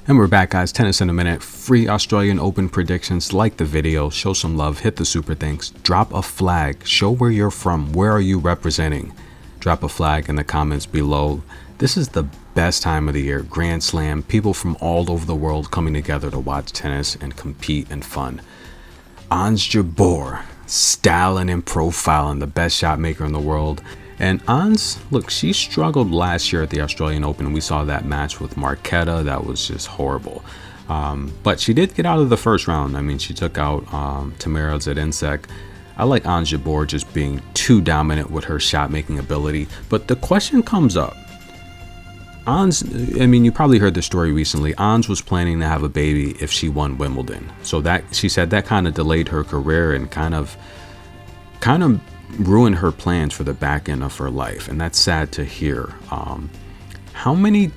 And we're back, guys. Tennis in a minute. Free Australian Open predictions. Like the video, show some love, hit the super thanks, drop a flag, show where you're from, where are you representing. Drop a flag in the comments below. This is the best time of the year. Grand Slam, people from all over the world coming together to watch tennis and compete and fun. Jabeur, styling and profiling, the best shot maker in the world. And Ons, look, she struggled last year at the Australian Open. We saw that match with Marquetta. That was just horrible. But she did get out of the first round. I mean, she took out Mirra Zedinsek. I like Ons Jabeur just being too dominant with her shot-making ability. But the question comes up. Ons, I mean, you probably heard the story recently. Ons was planning to have a baby if she won Wimbledon. So that, she said, that kind of delayed her career and kind of ruined her plans for the back end of her life, and that's sad to hear. How long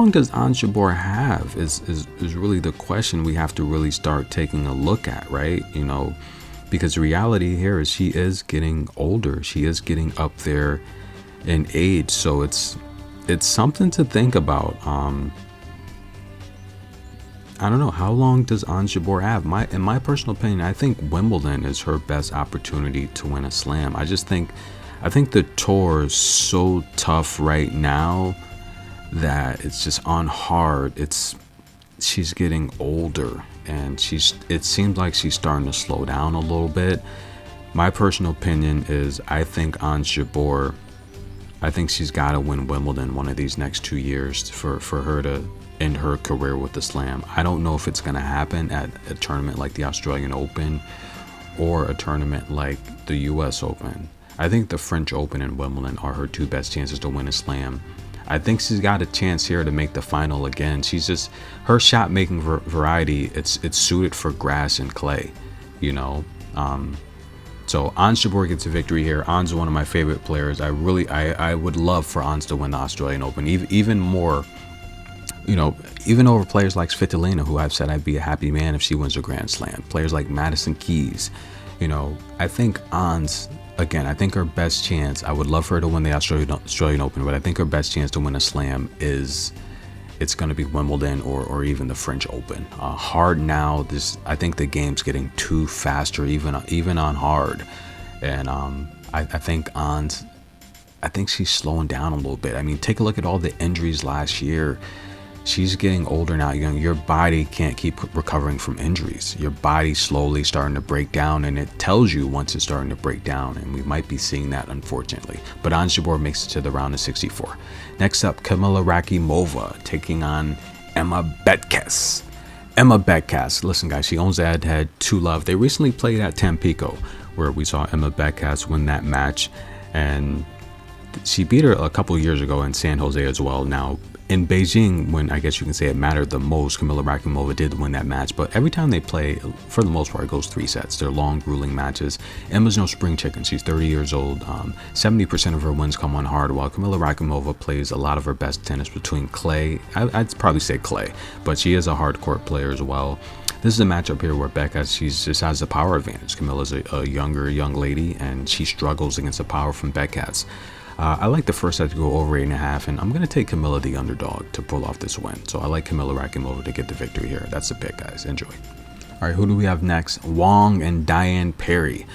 does Ons Jabeur have is really the question we have to really start taking a look at, right? You know, because the reality here is she is getting older, she is getting up there in age, so it's something to think about. I don't know, how long does Ons Jabeur have? In my personal opinion, I think Wimbledon is her best opportunity to win a slam. I think the tour is so tough right now that it's just on hard. She's getting older, and it seems like she's starting to slow down a little bit. My personal opinion is I think Ons Jabeur, I think she's got to win Wimbledon one of these next 2 years for her to end her career with the slam. I don't know if it's going to happen at a tournament like the Australian Open or a tournament like the US Open. I think the French Open and Wimbledon are her two best chances to win a slam. I think she's got a chance here to make the final again. She's just, her shot making variety, it's suited for grass and clay, you know. So Ons Jabeur gets a victory here. Ons is one of my favorite players. I would love for Ons to win the Australian Open, even more, you know, even over players like Svitolina, who I've said I'd be a happy man if she wins a Grand Slam. Players like Madison Keys, you know, I think Ons, again, I think her best chance, I would love for her to win the Australian Open, but I think her best chance to win a slam is, it's going to be Wimbledon or even the French Open. Hard now, I think the game's getting too faster, even on hard. And I think Ons, I think she's slowing down a little bit. I mean, take a look at all the injuries last year. She's getting older now. Your body can't keep recovering from injuries. Your body's slowly starting to break down, and it tells you once it's starting to break down, and we might be seeing that, unfortunately. But Ons Jabeur makes it to the round of 64. Next up, Kamila Rakimova taking on Emma Betkas. Emma Betkas, listen guys, she owns the head-to-head 2-love. They recently played at Tampico, where we saw Emma Betkas win that match, and she beat her a couple years ago in San Jose as well. Now, in Beijing, when I guess you can say it mattered the most, Kamila Rakimova did win that match. But every time they play, for the most part, it goes 3 sets. They're long, grueling matches. Emma's no spring chicken. She's 30 years old. 70% of her wins come on hard, while Kamila Rakimova plays a lot of her best tennis between clay. I'd probably say clay, but she is a hard court player as well. This is a matchup here where Becca, she just has the power advantage. Camilla's a younger young lady, and she struggles against the power from Beckas. I like the first set to go over 8.5, and I'm going to take Kamila the underdog to pull off this win. So I like Kamila Rakimova to get the victory here. That's the pick, guys. Enjoy. All right, who do we have next? Wang and Diane Parry.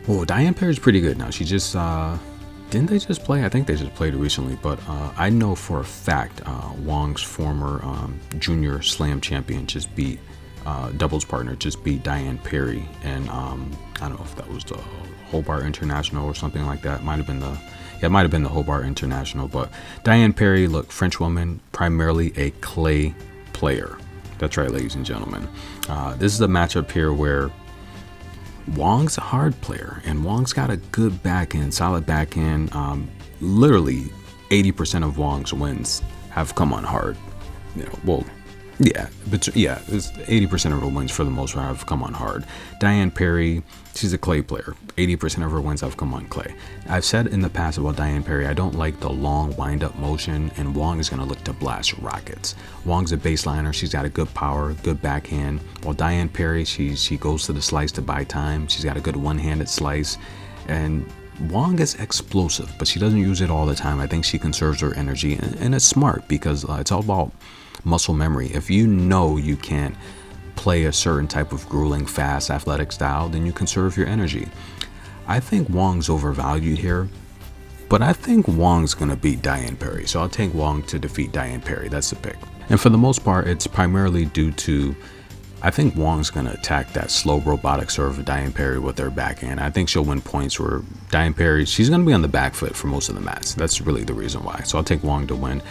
Oh, Diane Parry's pretty good now. She just, didn't they just play? I think they just played recently, but I know for a fact Wang's former junior slam champion just beat, doubles partner just beat Diane Parry. And I don't know if that was the Hobart International or something like that. It might have been the Hobart International. But Diane Parry, look, French woman, primarily a clay player. That's right, ladies and gentlemen. This is a matchup here where Wang's a hard player, and Wang's got a good backhand, solid backhand. Literally 80% of Wang's wins have come on hard. You know, well, yeah, but yeah, 80% of her wins for the most part have come on hard. Diane Parry, she's a clay player. 80% of her wins have come on clay. I've said in the past about Diane Parry, I don't like the long wind-up motion, and Wang is going to look to blast rockets. Wang's a baseliner. She's got a good power, good backhand. While Diane Parry, she goes to the slice to buy time. She's got a good one-handed slice, and Wang is explosive, but she doesn't use it all the time. I think she conserves her energy, and it's smart because it's all about muscle memory. If you know you can't play a certain type of grueling, fast, athletic style, then you conserve your energy. I think Wong's overvalued here, but I think Wong's going to beat Diane Perry. So I'll take Wong to defeat Diane Perry. That's the pick. And for the most part, it's primarily due to, I think Wong's going to attack that slow robotic serve of Diane Perry with her backhand. I think she'll win points where Diane Perry, she's going to be on the back foot for most of the match. That's really the reason why. So I'll take Wong to win.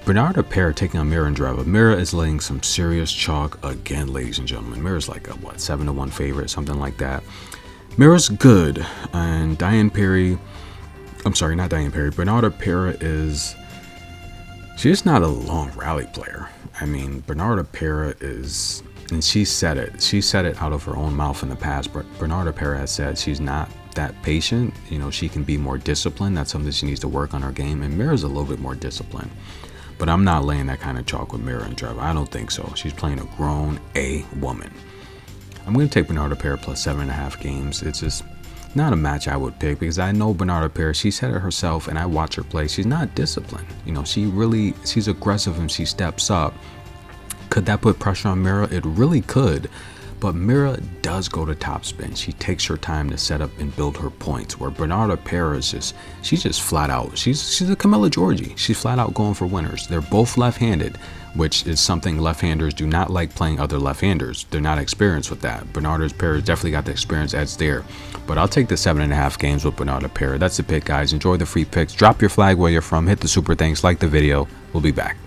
Bernarda Pera taking on Mirra Andreeva. Mirra is laying some serious chalk again, ladies and gentlemen. Mirra's like a, 7-1 favorite, something like that. Mirra's good. And Diane Perry, I'm sorry, not Diane Perry. Bernarda Pera is, she's not a long rally player. I mean, Bernarda Pera is, and she said it out of her own mouth in the past, but Bernarda Pera has said she's not that patient. You know, she can be more disciplined. That's something she needs to work on her game. And Mirra's a little bit more disciplined. But I'm not laying that kind of chalk with Mirra Andreeva. I don't think so. She's playing a grown A woman. I'm going to take Bernarda Pera plus 7.5 games. It's just not a match I would pick because I know Bernarda Pera, she said it herself, and I watch her play. She's not disciplined. You know, she's aggressive and she steps up. Could that put pressure on Mirra? It really could. But Mirra does go to topspin. She takes her time to set up and build her points. Where Bernarda Pera is she's just flat out. She's a Camilla Giorgi. She's flat out going for winners. They're both left-handed, which is something left-handers do not like playing other left-handers. They're not experienced with that. Bernarda Pera definitely got the experience edge there. But I'll take the 7.5 games with Bernarda Pera. That's the pick, guys. Enjoy the free picks. Drop your flag where you're from. Hit the super thanks. Like the video. We'll be back.